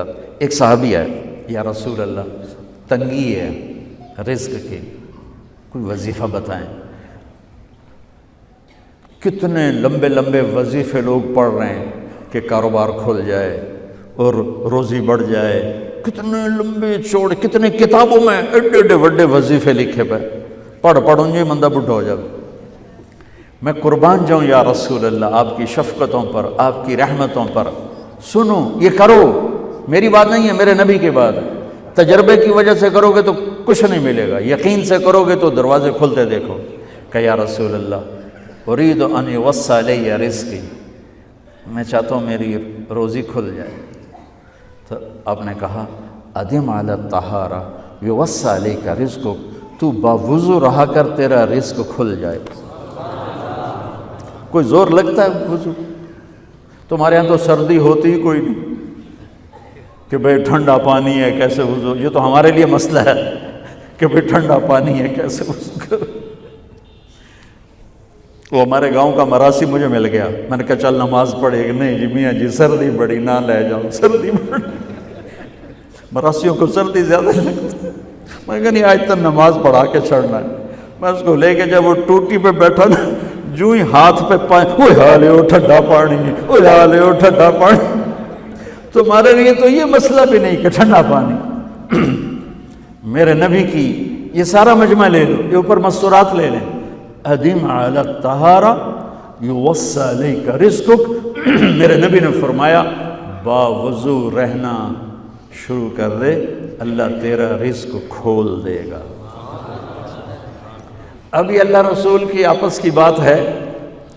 برکت. ایک صحابی ہے، یا رسول اللہ تنگی ہے رزق کی، کوئی وظیفہ بتائیں. کتنے لمبے لمبے وظیفے لوگ پڑھ رہے ہیں کہ کاروبار کھل جائے اور روزی بڑھ جائے. کتنے لمبے چوڑے، کتنے کتابوں میں ایڈے ایڈے بڑے وظیفے لکھے پہ، پڑھوں جو بندہ بڈھا ہو جائے. میں قربان جاؤں یا رسول اللہ آپ کی شفقتوں پر، آپ کی رحمتوں پر. سنو، یہ کرو، میری بات نہیں ہے، میرے نبی کی بات ہے. تجربے کی وجہ سے کرو گے تو کچھ نہیں ملے گا، یقین سے کرو گے تو دروازے کھلتے دیکھو. کہ یا رسول اللہ ارید ان یوسع علی رزقی، میں چاہتا ہوں میری روزی کھل جائے. تو آپ نے کہا ادم علی الطہارہ یوسع علیک رزقک، تو باوضو رہا کر تیرا رزق کھل جائے. کوئی زور لگتا ہے وضو؟ تمہارے ہاں تو سردی ہوتی ہی کوئی نہیں کہ بھئی ٹھنڈا پانی ہے کیسے وضو. یہ تو ہمارے لیے مسئلہ ہے کہ بھئی ٹھنڈا پانی ہے کیسے وضو کرو. وہ ہمارے گاؤں کا مراسی مجھے مل گیا، میں نے کہا چل نماز پڑھے گی. نہیں جی میاں جی سردی بڑی، نہ لے جاؤ سردی بڑی. مراسیوں کو سردی زیادہ لگتی. میں نے کہا نہیں آج تک نماز پڑھا کے چھڑنا ہے. میں اس کو لے کے جب وہ ٹوٹی پہ بیٹھا نا، جو ہی ہاتھ پہ پانی، وہ حالے ہو ٹھنڈا پانی، وہ حالے ہو ٹھنڈا پانی. تمہارے لیے تو یہ مسئلہ بھی نہیں کہ ٹھنڈا پانی. میرے نبی کی یہ سارا مجمع لے لو، یہ اوپر مستورات لے لیں. ادم علی الطہارہ یوسع علیک رزقک. میرے نبی نے فرمایا باوضو رہنا شروع کر دے، اللہ تیرا رزق کھول دے گا. اب یہ اللہ رسول کی آپس کی بات ہے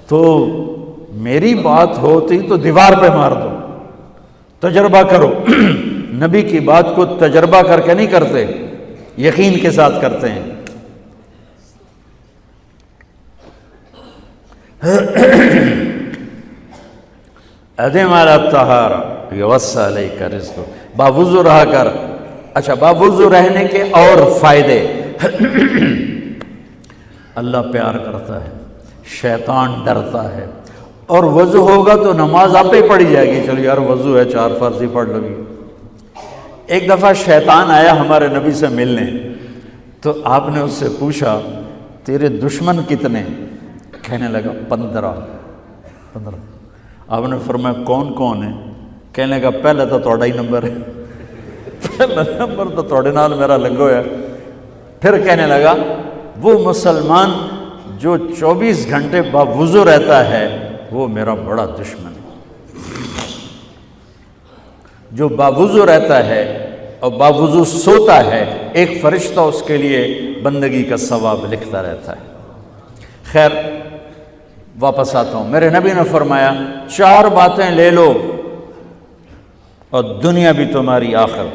تو میری بات ہوتی تو دیوار پہ مار دو. تجربہ کرو. نبی کی بات کو تجربہ کر کے نہیں کرتے، یقین کے ساتھ کرتے ہیں. ادم علی الطہارہ یوسع علیک رزقک، باوضو رہا کر. اچھا باوضو رہنے کے اور فائدے. اللہ پیار کرتا ہے، شیطان ڈرتا ہے، اور وضو ہوگا تو نماز آپ ہی پڑھی جائے گی. چلو یار وضو ہے 4 فرض ہی پڑھ لو گی. ایک دفعہ شیطان آیا ہمارے نبی سے ملنے، تو آپ نے اس سے پوچھا تیرے دشمن کتنے؟ کہنے لگا 15. آپ نے فرمایا کون کون ہے؟ کہنے لگا پہلے تو تھوڑا ہی نمبر ہے، پہلا نمبر تو تھوڑے نال میرا لگو ہے. پھر کہنے لگا وہ مسلمان جو 24 گھنٹے باوضو رہتا ہے وہ میرا بڑا دشمن ہے. جو باوضو رہتا ہے اور باوضو سوتا ہے، ایک فرشتہ اس کے لیے بندگی کا ثواب لکھتا رہتا ہے. خیر واپس آتا ہوں. میرے نبی نے فرمایا 4 باتیں لے لو اور دنیا بھی تمہاری آخر.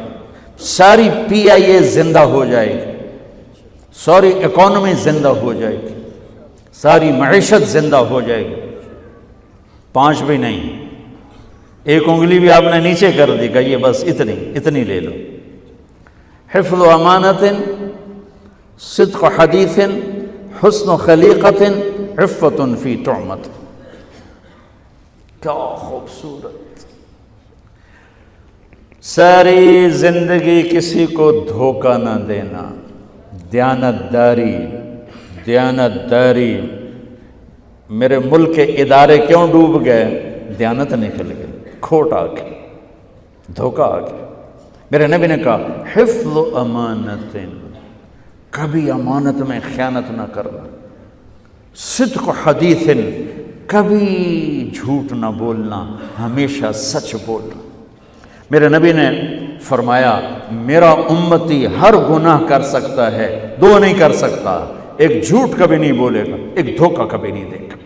ساری PIA زندہ ہو جائے گی، ساری اکانومی زندہ ہو جائے گی، ساری معیشت زندہ ہو جائے گی. 5 بھی نہیں، ایک انگلی بھی آپ نے نیچے کر دی، کہیے بس اتنی لے لو. حفظ و امانت، صدق حدیث، حسن خلیقت، عفت فی طعمت. کیا خوبصورت. ساری زندگی کسی کو دھوکہ نہ دینا، دیانت داری. میرے ملک کے ادارے کیوں ڈوب گئے؟ دیانت نکل گئی، کھوٹ آ گئی، دھوکہ آ گیا. میرے نبی نے کہا حفظ امانت، کبھی امانت میں خیانت نہ کرنا. صدق حدیث، کبھی جھوٹ نہ بولنا، ہمیشہ سچ بولنا. میرے نبی نے فرمایا میرا امتی ہر گناہ کر سکتا ہے، 2 نہیں کر سکتا. ایک جھوٹ کبھی نہیں بولے گا، ایک دھوکہ کبھی نہیں دے گا.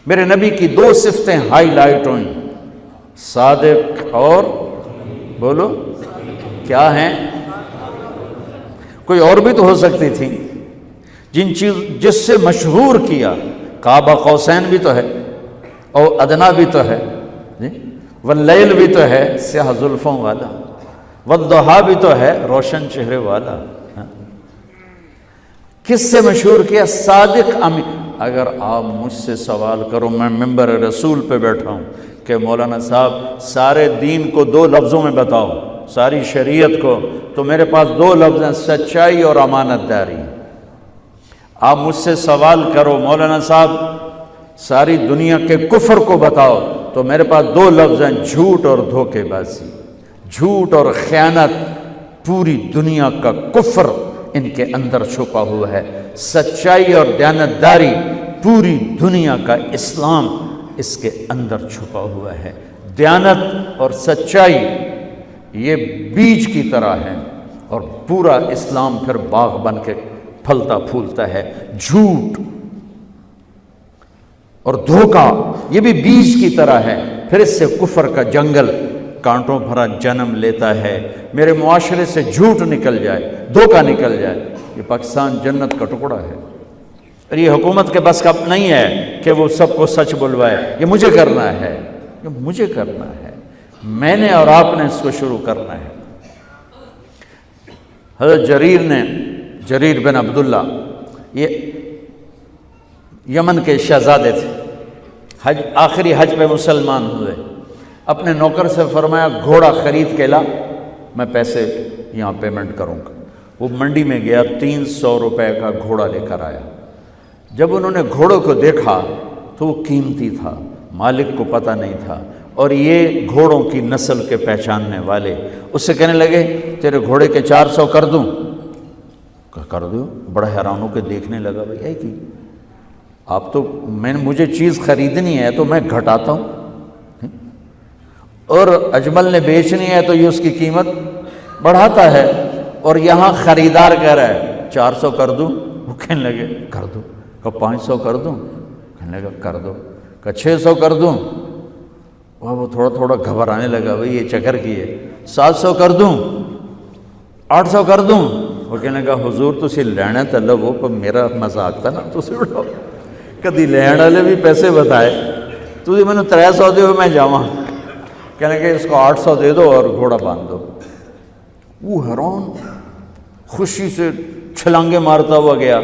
میرے نبی کی 2 صفتیں ہائی لائٹ ہوئیں، صادق اور بولو کیا ہیں؟ کوئی اور بھی تو ہو سکتی تھی جس سے مشہور کیا. کعبہ قوسین بھی تو ہے، اور ادنا بھی تو ہے، واللیل بھی تو ہے سیاہ زلفوں والا، والضحیٰ بھی تو ہے روشن چہرے والا. کس سے مشہور کیا؟ صادق امین. اگر آپ مجھ سے سوال کرو، میں ممبر رسول پہ بیٹھا ہوں کہ مولانا صاحب سارے دین کو 2 لفظوں میں بتاؤ، ساری شریعت کو، تو میرے پاس 2 لفظ ہیں، سچائی اور امانت داری۔ آپ مجھ سے سوال کرو مولانا صاحب ساری دنیا کے کفر کو بتاؤ، تو میرے پاس 2 لفظ ہیں، جھوٹ اور دھوکے بازی، جھوٹ اور خیانت۔ پوری دنیا کا کفر ان کے اندر چھپا ہوا ہے، سچائی اور دیانتداری پوری دنیا کا اسلام اس کے اندر چھپا ہوا ہے۔ دیانت اور سچائی یہ بیج کی طرح ہے، اور پورا اسلام پھر باغ بن کے پھلتا پھولتا ہے۔ جھوٹ اور دھوکہ یہ بھی بیج کی طرح ہے، پھر اس سے کفر کا جنگل کانٹوں بھرا جنم لیتا ہے۔ میرے معاشرے سے جھوٹ نکل جائے، دھوکہ نکل جائے، یہ پاکستان جنت کا ٹکڑا ہے۔ اور یہ حکومت کے بس کا نہیں ہے کہ وہ سب کو سچ بلوائے، یہ مجھے کرنا ہے، یہ مجھے کرنا ہے، میں نے اور آپ نے اس کو شروع کرنا ہے۔ حضرت جریر بن عبداللہ یہ یمن کے شہزادے تھے، آخری حج پہ مسلمان ہوئے، اپنے نوکر سے فرمایا گھوڑا خرید کے لا، میں پیسے یہاں پیمنٹ کروں گا۔ وہ منڈی میں گیا، 300 روپے کا گھوڑا لے کر آیا۔ جب انہوں نے گھوڑوں کو دیکھا تو وہ قیمتی تھا، مالک کو پتہ نہیں تھا، اور یہ گھوڑوں کی نسل کے پہچاننے والے اس سے کہنے لگے تیرے گھوڑے کے 400 کر دوں؟ کر دو۔ بڑا حیران ہو کے دیکھنے لگا، بھئی اے کی آپ تو مجھے چیز خریدنی ہے تو میں گھٹاتا ہوں، اور اجمل نے بیچنی ہے تو یہ اس کی قیمت بڑھاتا ہے، اور یہاں خریدار کہہ رہا ہے 400 کر دوں؟ وہ کہنے لگے کر دو۔ کہ 500 کر دوں؟ کہنے لگا کر دو۔ کہ 600 کر دوں؟ وہ تھوڑا تھوڑا گھبرانے لگا، بھئی یہ چکر کی ہے۔ 700 کر دوں؟ 800 کر دوں؟ وہ کہنے لگا حضور تسی لینا تے لو، پر میرا مذاق تھا نا، تسی اٹھو کدی لین والے بھی پیسے بتائے، تسی میں نے 300 دیو میں جاواں۔ کہنے لگے اس کو 800 دے دو اور گھوڑا باندھ دو۔ وہ حیران خوشی سے چھلانگے مارتا ہوا گیا۔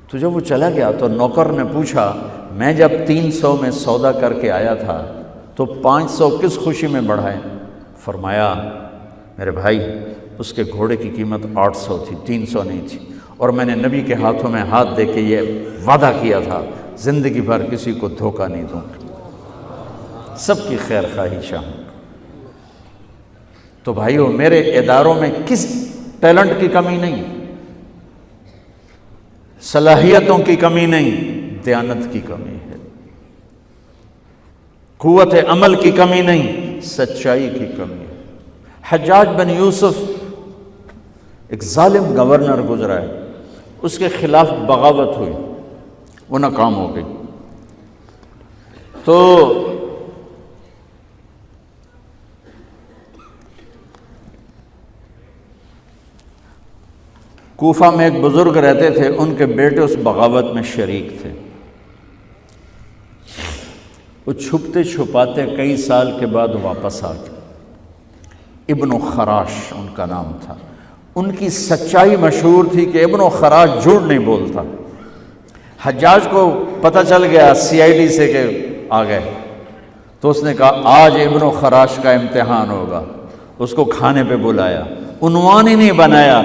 تو جب وہ چلا گیا تو نوکر نے پوچھا میں جب 300 میں سودا کر کے آیا تھا تو 500 کس خوشی میں بڑھائے؟ فرمایا میرے بھائی اس کے گھوڑے کی قیمت 800 تھی، 300 نہیں تھی، اور میں نے نبی کے ہاتھوں میں ہاتھ دے کے یہ وعدہ کیا تھا زندگی بھر کسی کو دھوکہ نہیں دوں گا، سب کی خیر خواہی چاہوں۔ تو بھائیو میرے اداروں میں کس ٹیلنٹ کی کمی نہیں، صلاحیتوں کی کمی نہیں، دیانت کی کمی ہے، قوت عمل کی کمی نہیں، سچائی کی کمی ہے۔ حجاج بن یوسف ایک ظالم گورنر گزرا ہے، اس کے خلاف بغاوت ہوئی، وہ ناکام ہو گئی۔ تو کوفہ میں ایک بزرگ رہتے تھے، ان کے بیٹے اس بغاوت میں شریک تھے۔ وہ چھپتے چھپاتے کئی سال کے بعد واپس آ گئے۔ ابن خراش ان کا نام تھا۔ ان کی سچائی مشہور تھی کہ ابن خراش جھوٹ نہیں بولتا۔ حجاج کو پتہ چل گیا CID سے کہ آ گئے، تو اس نے کہا آج ابن خراش کا امتحان ہوگا۔ اس کو کھانے پہ بلایا، عنوان ہی نہیں بنایا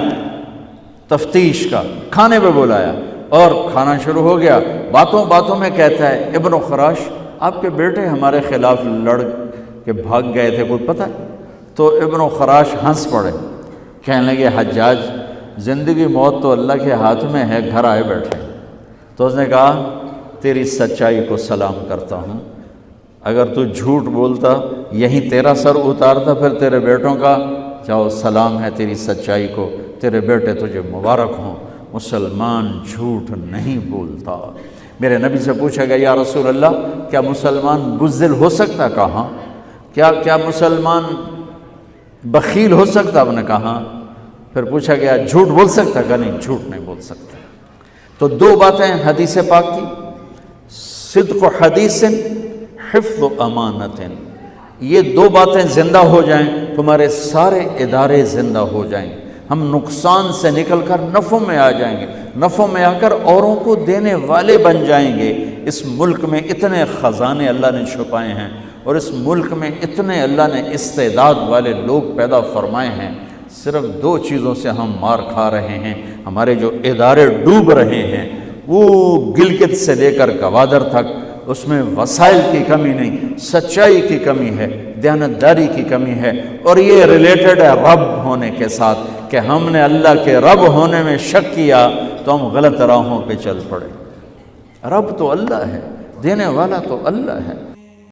تفتیش کا، کھانے پہ بلایا اور کھانا شروع ہو گیا۔ باتوں باتوں میں کہتا ہے ابن خراش آپ کے بیٹے ہمارے خلاف لڑ کے بھاگ گئے تھے، کوئی پتہ ہے؟ تو ابن خراش ہنس پڑے، کہنے لگے حجاج زندگی موت تو اللہ کے ہاتھ میں ہے، گھر آئے بیٹھے۔ تو اس نے کہا تیری سچائی کو سلام کرتا ہوں، اگر تو جھوٹ بولتا یہیں تیرا سر اتارتا، پھر تیرے بیٹوں کا جاؤ سلام ہے تیری سچائی کو، تیرے بیٹے تجھے مبارک ہوں، مسلمان جھوٹ نہیں بولتا۔ میرے نبی سے پوچھا گیا یا رسول اللہ کیا مسلمان بزدل ہو سکتا؟ کہا کیا مسلمان بخیل ہو سکتا؟ آپ نے کہا۔ پھر پوچھا گیا جھوٹ بول سکتا؟ کہا نہیں، جھوٹ نہیں بول سکتا۔ تو دو باتیں حدیث پاک کی، صدق حدیث، حفظ امانت، یہ دو باتیں زندہ ہو جائیں تمہارے سارے ادارے زندہ ہو جائیں، ہم نقصان سے نکل کر نفع میں آ جائیں گے، نفع میں آ کر اوروں کو دینے والے بن جائیں گے۔ اس ملک میں اتنے خزانے اللہ نے چھپائے ہیں، اور اس ملک میں اتنے اللہ نے استعداد والے لوگ پیدا فرمائے ہیں، صرف 2 چیزوں سے ہم مار کھا رہے ہیں، ہمارے جو ادارے ڈوب رہے ہیں، وہ گلگت سے لے کر گوادر تک، اس میں وسائل کی کمی نہیں، سچائی کی کمی ہے، دیانتداری کی کمی ہے، اور یہ ریلیٹڈ ہے رب ہونے کے ساتھ کہ ہم نے اللہ کے رب ہونے میں شک کیا تو ہم غلط راہوں پہ چل پڑے۔ رب تو اللہ ہے، دینے والا تو اللہ ہے،